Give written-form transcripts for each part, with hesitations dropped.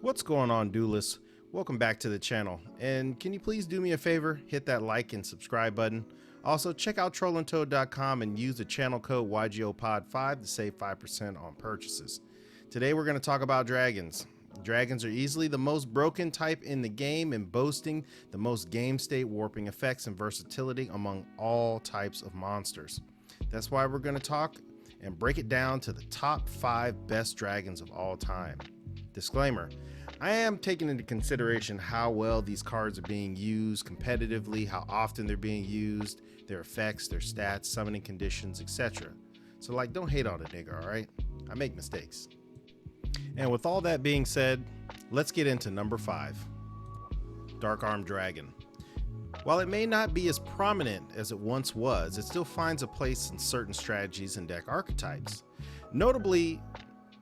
What's going on, duelists? Welcome back to the channel, and can you please do me a favor, hit that like and subscribe button. Also, check out trollandtoad.com and use the channel code yugiohpod5 to save 5% on purchases. Today we're going to talk about dragons. Dragons are easily the most broken type in the game and boasting the most game state warping effects and versatility among all types of monsters. That's why we're going to talk and break it down to the top 5 best dragons of all time. Disclaimer, I am taking into consideration how well these cards are being used competitively, how often they're being used, their effects, their stats, summoning conditions, etc. So don't hate on a nigga, alright? I make mistakes. And with all that being said, let's get into number 5. Dark Armed Dragon. While it may not be as prominent as it once was, it still finds a place in certain strategies and deck archetypes. Notably,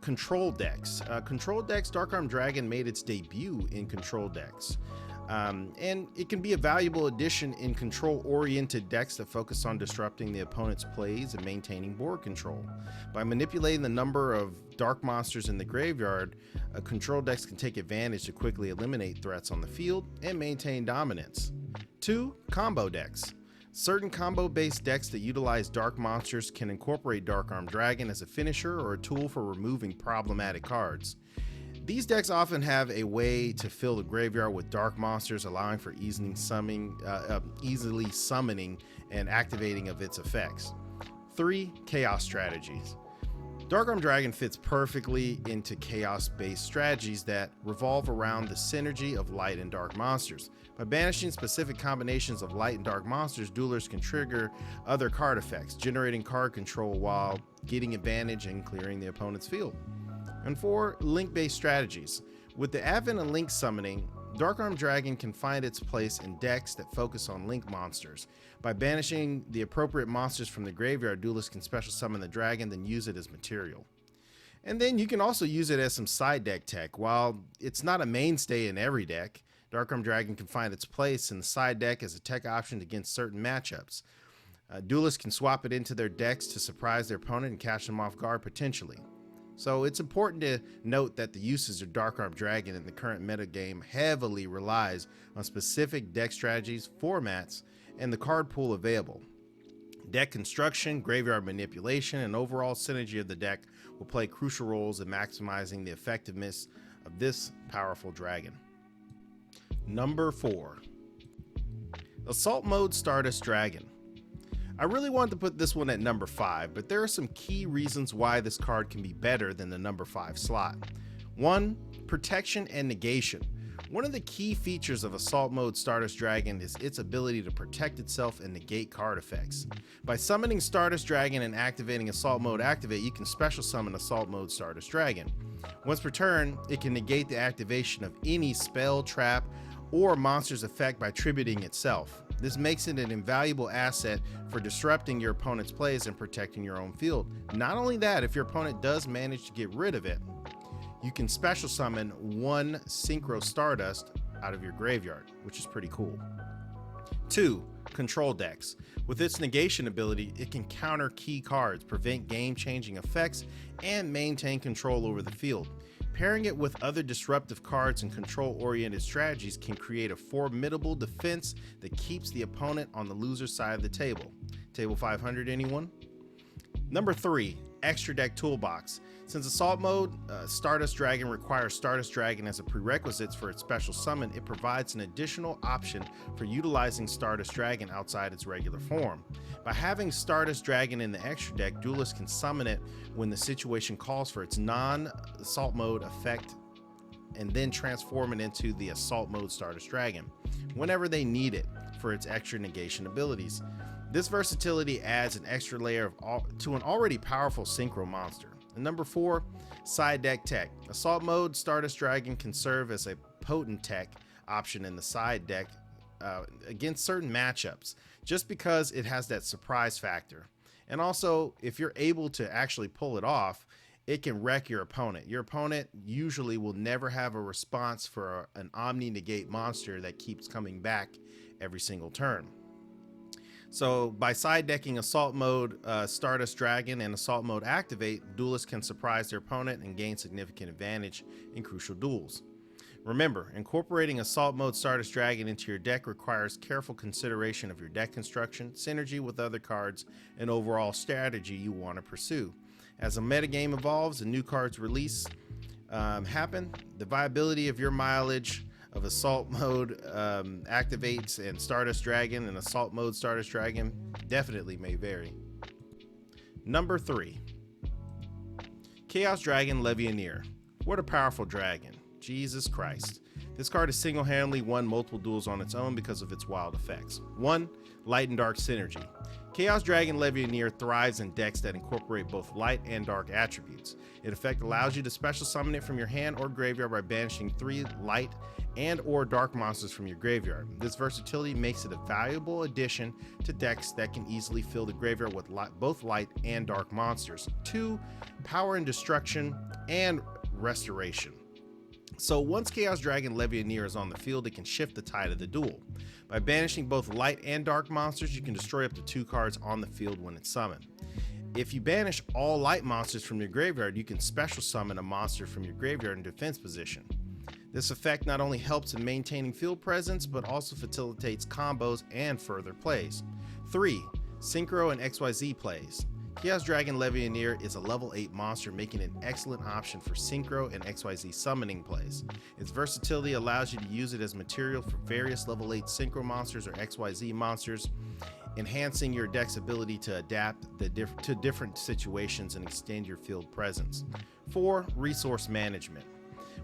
control decks. Control decks, Dark Armed Dragon made its debut in control decks. And it can be a valuable addition in control-oriented decks that focus on disrupting the opponent's plays and maintaining board control. By manipulating the number of dark monsters in the graveyard, control decks can take advantage to quickly eliminate threats on the field and maintain dominance. 2. Combo decks. Certain combo-based decks that utilize dark monsters can incorporate Dark Armed Dragon as a finisher or a tool for removing problematic cards. These decks often have a way to fill the graveyard with dark monsters, allowing for easily summoning and activating of its effects. 3. Chaos strategies. Dark Armed Dragon fits perfectly into chaos-based strategies that revolve around the synergy of light and dark monsters. By banishing specific combinations of light and dark monsters, duelers can trigger other card effects, generating card control while getting advantage and clearing the opponent's field. And 4. Link-based strategies. With the advent of link summoning, Dark Armed Dragon can find its place in decks that focus on link monsters. By banishing the appropriate monsters from the graveyard, duelists can special summon the dragon, then use it as material. And then you can also use it as some side deck tech. While it's not a mainstay in every deck, Dark Armed Dragon can find its place in the side deck as a tech option against certain matchups. Duelists can swap it into their decks to surprise their opponent and catch them off guard potentially. So it's important to note that the usage of Dark Armed Dragon in the current metagame heavily relies on specific deck strategies, formats, and the card pool available. Deck construction, graveyard manipulation, and overall synergy of the deck will play crucial roles in maximizing the effectiveness of this powerful dragon. Number 4. Assault Mode Stardust Dragon. I really wanted to put this one at number 5, but there are some key reasons why this card can be better than the number 5 slot. 1. Protection and negation. One of the key features of Assault Mode Stardust Dragon is its ability to protect itself and negate card effects. By summoning Stardust Dragon and activating Assault Mode Activate, you can special summon Assault Mode Stardust Dragon. Once per turn, it can negate the activation of any spell, trap, or monster's effect by tributing itself. This makes it an invaluable asset for disrupting your opponent's plays and protecting your own field. Not only that, if your opponent does manage to get rid of it, you can special summon 1 Synchro Stardust out of your graveyard, which is pretty cool. 2. Control decks. With its negation ability, it can counter key cards, prevent game-changing effects, and maintain control over the field. Pairing it with other disruptive cards and control-oriented strategies can create a formidable defense that keeps the opponent on the loser side of the table. Table 500, anyone? Number 3. Extra Deck Toolbox. Since Assault Mode Stardust Dragon requires Stardust Dragon as a prerequisite for its special summon, it provides an additional option for utilizing Stardust Dragon outside its regular form. By having Stardust Dragon in the extra deck, duelists can summon it when the situation calls for its non-Assault Mode effect and then transform it into the Assault Mode Stardust Dragon whenever they need it for its extra negation abilities. This versatility adds an extra layer to an already powerful synchro monster. And number 4, side deck tech. Assault Mode Stardust Dragon can serve as a potent tech option in the side deck against certain matchups, just because it has that surprise factor. And also, if you're able to actually pull it off, it can wreck your opponent. Your opponent usually will never have a response for an Omni Negate monster that keeps coming back every single turn. So by side decking Assault Mode Stardust Dragon and Assault Mode Activate, duelists can surprise their opponent and gain significant advantage in crucial duels. Remember, incorporating Assault Mode Stardust Dragon into your deck requires careful consideration of your deck construction, synergy with other cards, and overall strategy you want to pursue. As a metagame evolves and new cards release happen, the viability of your mileage of Assault Mode activates and Stardust Dragon and Assault Mode Stardust Dragon definitely may vary. Number 3. Chaos Dragon Levianeer. What a powerful dragon. Jesus Christ. This card has single-handedly won multiple duels on its own because of its wild effects. 1. Light and Dark Synergy. Chaos Dragon Levianeer thrives in decks that incorporate both light and dark attributes. Its effect allows you to special summon it from your hand or graveyard by banishing 3 light and or dark monsters from your graveyard. This versatility makes it a valuable addition to decks that can easily fill the graveyard with both light and dark monsters. 2. Power and Destruction and Restoration. So once Chaos Dragon Levianeer is on the field, it can shift the tide of the duel. By banishing both light and dark monsters, you can destroy up to 2 cards on the field when it's summoned. If you banish all light monsters from your graveyard, you can special summon a monster from your graveyard in defense position. This effect not only helps in maintaining field presence, but also facilitates combos and further plays. 3. Synchro and XYZ plays. Chaos Dragon Levianeer is a level 8 monster, making it an excellent option for Synchro and XYZ summoning plays. Its versatility allows you to use it as material for various level 8 Synchro monsters or XYZ monsters, enhancing your deck's ability to adapt to different situations and extend your field presence. 4. Resource Management.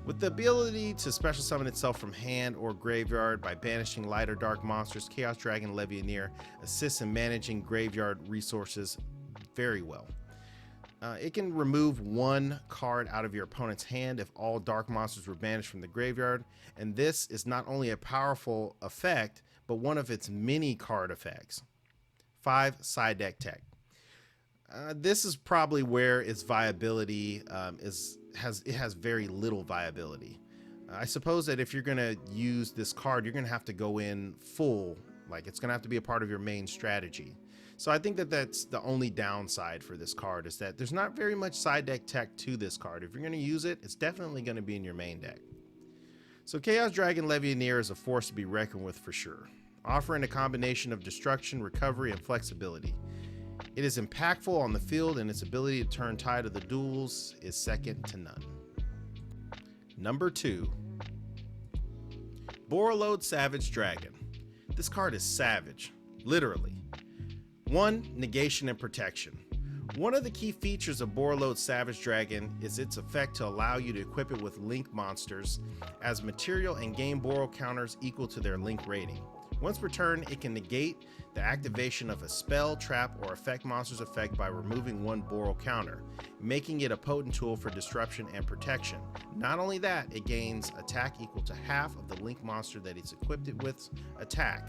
With the ability to special summon itself from hand or graveyard by banishing light or dark monsters, Chaos Dragon Levianeer assists in managing graveyard resources very well. It can remove 1 card out of your opponent's hand if all dark monsters were banished from the graveyard, and this is not only a powerful effect, but one of its many card effects. 5. Side deck tech. This is probably where its viability has very little viability. I suppose that if you're going to use this card, you're going to have to go in full, like it's going to have to be a part of your main strategy. So I think that that's the only downside for this card, is that there's not very much side deck tech to this card. If you're going to use it, it's definitely going to be in your main deck. So Chaos Dragon Levianeer is a force to be reckoned with for sure, offering a combination of destruction, recovery, and flexibility. It is impactful on the field, and its ability to turn tide of the duels is second to none. Number 2. Borrelwood Savage Dragon. This card is savage, literally. 1. Negation and Protection. One of the key features of Borrelwood Savage Dragon is its effect to allow you to equip it with link monsters as material and gain Borrel counters equal to their link rating. Once per turn, it can negate the activation of a spell, trap, or effect monster's effect by removing 1 Borrel counter, making it a potent tool for disruption and protection. Not only that, it gains attack equal to half of the link monster that it's equipped it with attack.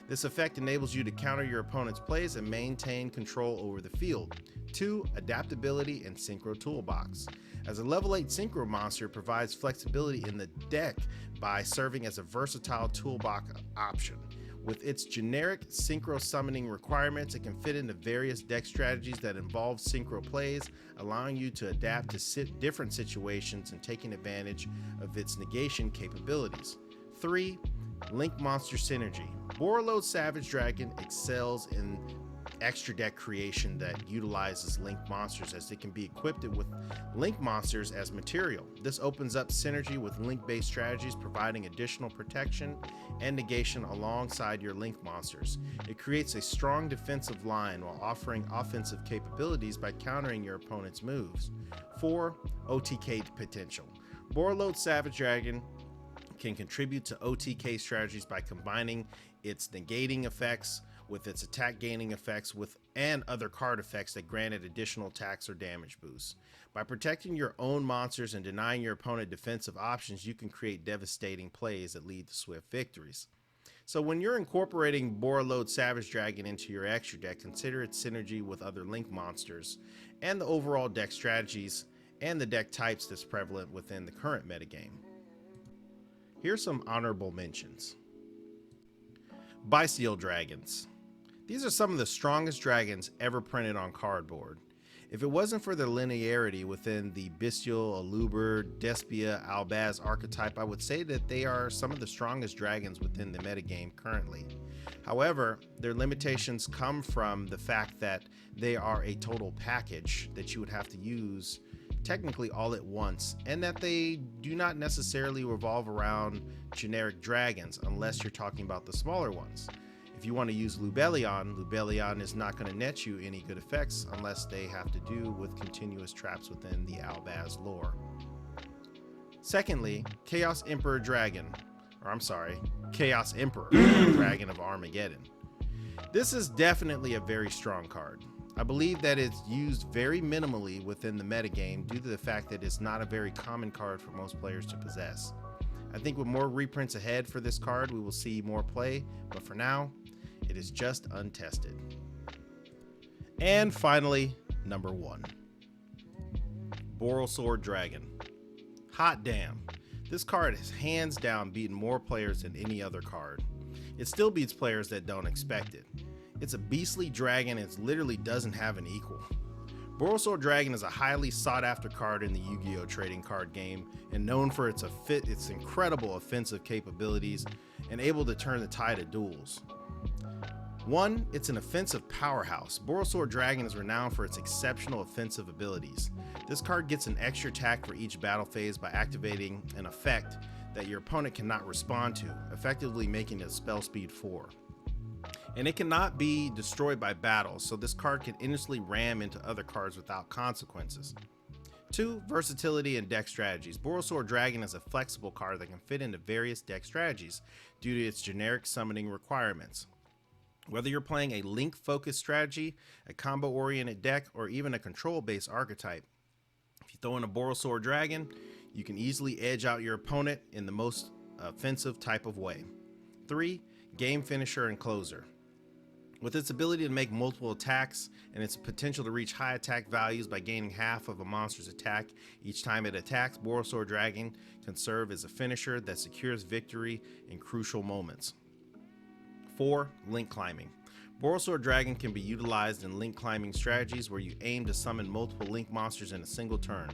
This effect enables you to counter your opponent's plays and maintain control over the field. 2. Adaptability and Synchro Toolbox. As a level 8 Synchro monster, it provides flexibility in the deck by serving as a versatile toolbox option. With its generic Synchro summoning requirements, it can fit into various deck strategies that involve Synchro plays, allowing you to adapt to different situations and taking advantage of its negation capabilities. 3. Link Monster Synergy. Borrelwood Savage Dragon excels in extra deck creation that utilizes link monsters, as it can be equipped with link monsters as material. This opens up synergy with link-based strategies, providing additional protection and negation alongside your link monsters. It creates a strong defensive line while offering offensive capabilities by countering your opponent's moves. 4. OTK potential. Borrelwood Savage Dragon can contribute to OTK strategies by combining its negating effects with its attack gaining effects and other card effects that grant it additional attacks or damage boosts. By protecting your own monsters and denying your opponent defensive options, you can create devastating plays that lead to swift victories. So when you're incorporating Borrelwood Savage Dragon into your extra deck, consider its synergy with other link monsters and the overall deck strategies and the deck types that's prevalent within the current metagame. Here's some honorable mentions. Bestial Dragons. These are some of the strongest dragons ever printed on cardboard. If it wasn't for the linearity within the Bestial, Aluber, Despia, Albaz archetype, I would say that they are some of the strongest dragons within the metagame currently. However, their limitations come from the fact that they are a total package that you would have to use technically all at once, and that they do not necessarily revolve around generic dragons unless you're talking about the smaller ones. If you want to use Lubellion is not going to net you any good effects unless they have to do with continuous traps within the Albaz lore. Secondly, Chaos Emperor Dragon Dragon of Armageddon. This is definitely a very strong card. I believe that it's used very minimally within the metagame due to the fact that it's not a very common card for most players to possess. I think with more reprints ahead for this card, we will see more play, but for now, it is just untested. And finally, number 1. BORRELSWORD Dragon. Hot damn. This card has hands down beaten more players than any other card. It still beats players that don't expect it. It's a beastly dragon and it literally doesn't have an equal. BORRELSWORD Dragon is a highly sought after card in the Yu-Gi-Oh trading card game and known for its incredible offensive capabilities and able to turn the tide of duels. 1, it's an offensive powerhouse. BORRELSWORD Dragon is renowned for its exceptional offensive abilities. This card gets an extra attack for each battle phase by activating an effect that your opponent cannot respond to, effectively making it spell speed 4. And it cannot be destroyed by battle, so this card can instantly ram into other cards without consequences. 2, versatility and deck strategies. BORRELSWORD Dragon is a flexible card that can fit into various deck strategies due to its generic summoning requirements. Whether you're playing a link-focused strategy, a combo-oriented deck, or even a control-based archetype, if you throw in a BORRELSWORD Dragon, you can easily edge out your opponent in the most offensive type of way. 3, game finisher and closer. With its ability to make multiple attacks and its potential to reach high attack values by gaining half of a monster's attack each time it attacks, BORRELSWORD Dragon can serve as a finisher that secures victory in crucial moments. 4, link climbing. BORRELSWORD Dragon can be utilized in link climbing strategies where you aim to summon multiple link monsters in a single turn.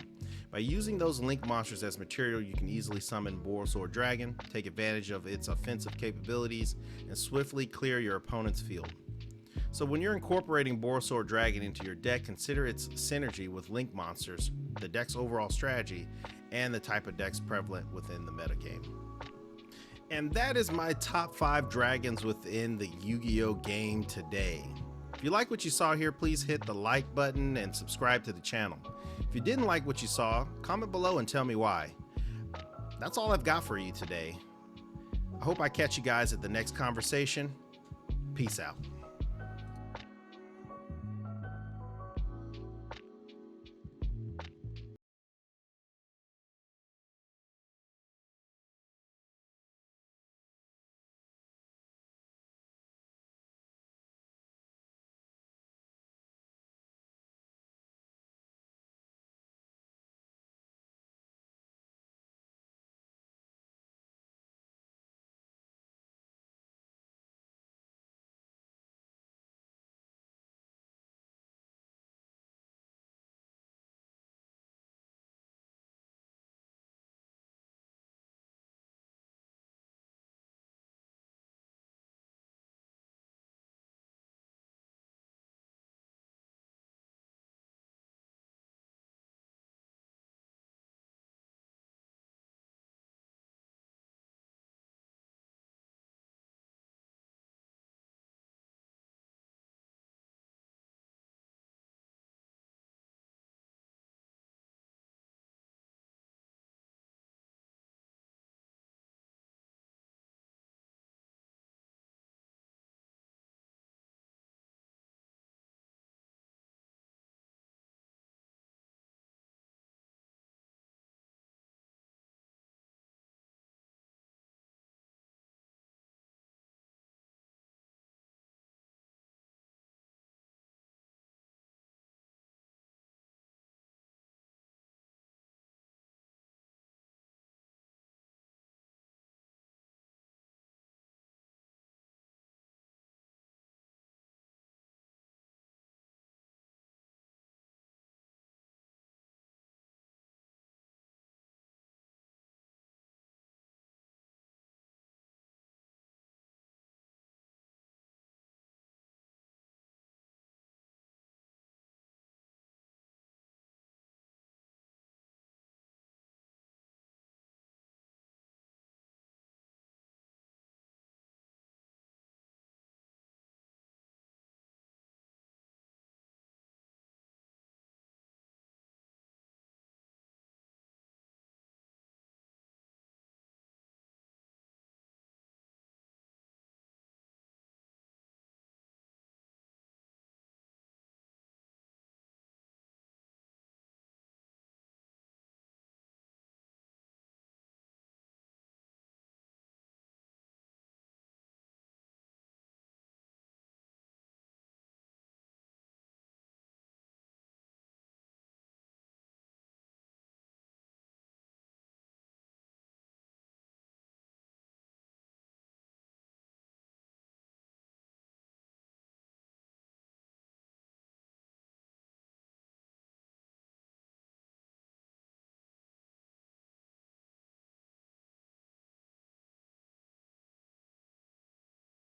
By using those link monsters as material, you can easily summon BORRELSWORD Dragon, take advantage of its offensive capabilities, and swiftly clear your opponent's field. So when you're incorporating BORRELSWORD Dragon into your deck, consider its synergy with link monsters, the deck's overall strategy, and the type of decks prevalent within the metagame. And that is my top 5 dragons within the Yu-Gi-Oh game today. If you like what you saw here, please hit the like button and subscribe to the channel. If you didn't like what you saw, comment below and tell me why. That's all I've got for you today. I hope I catch you guys at the next conversation. Peace out.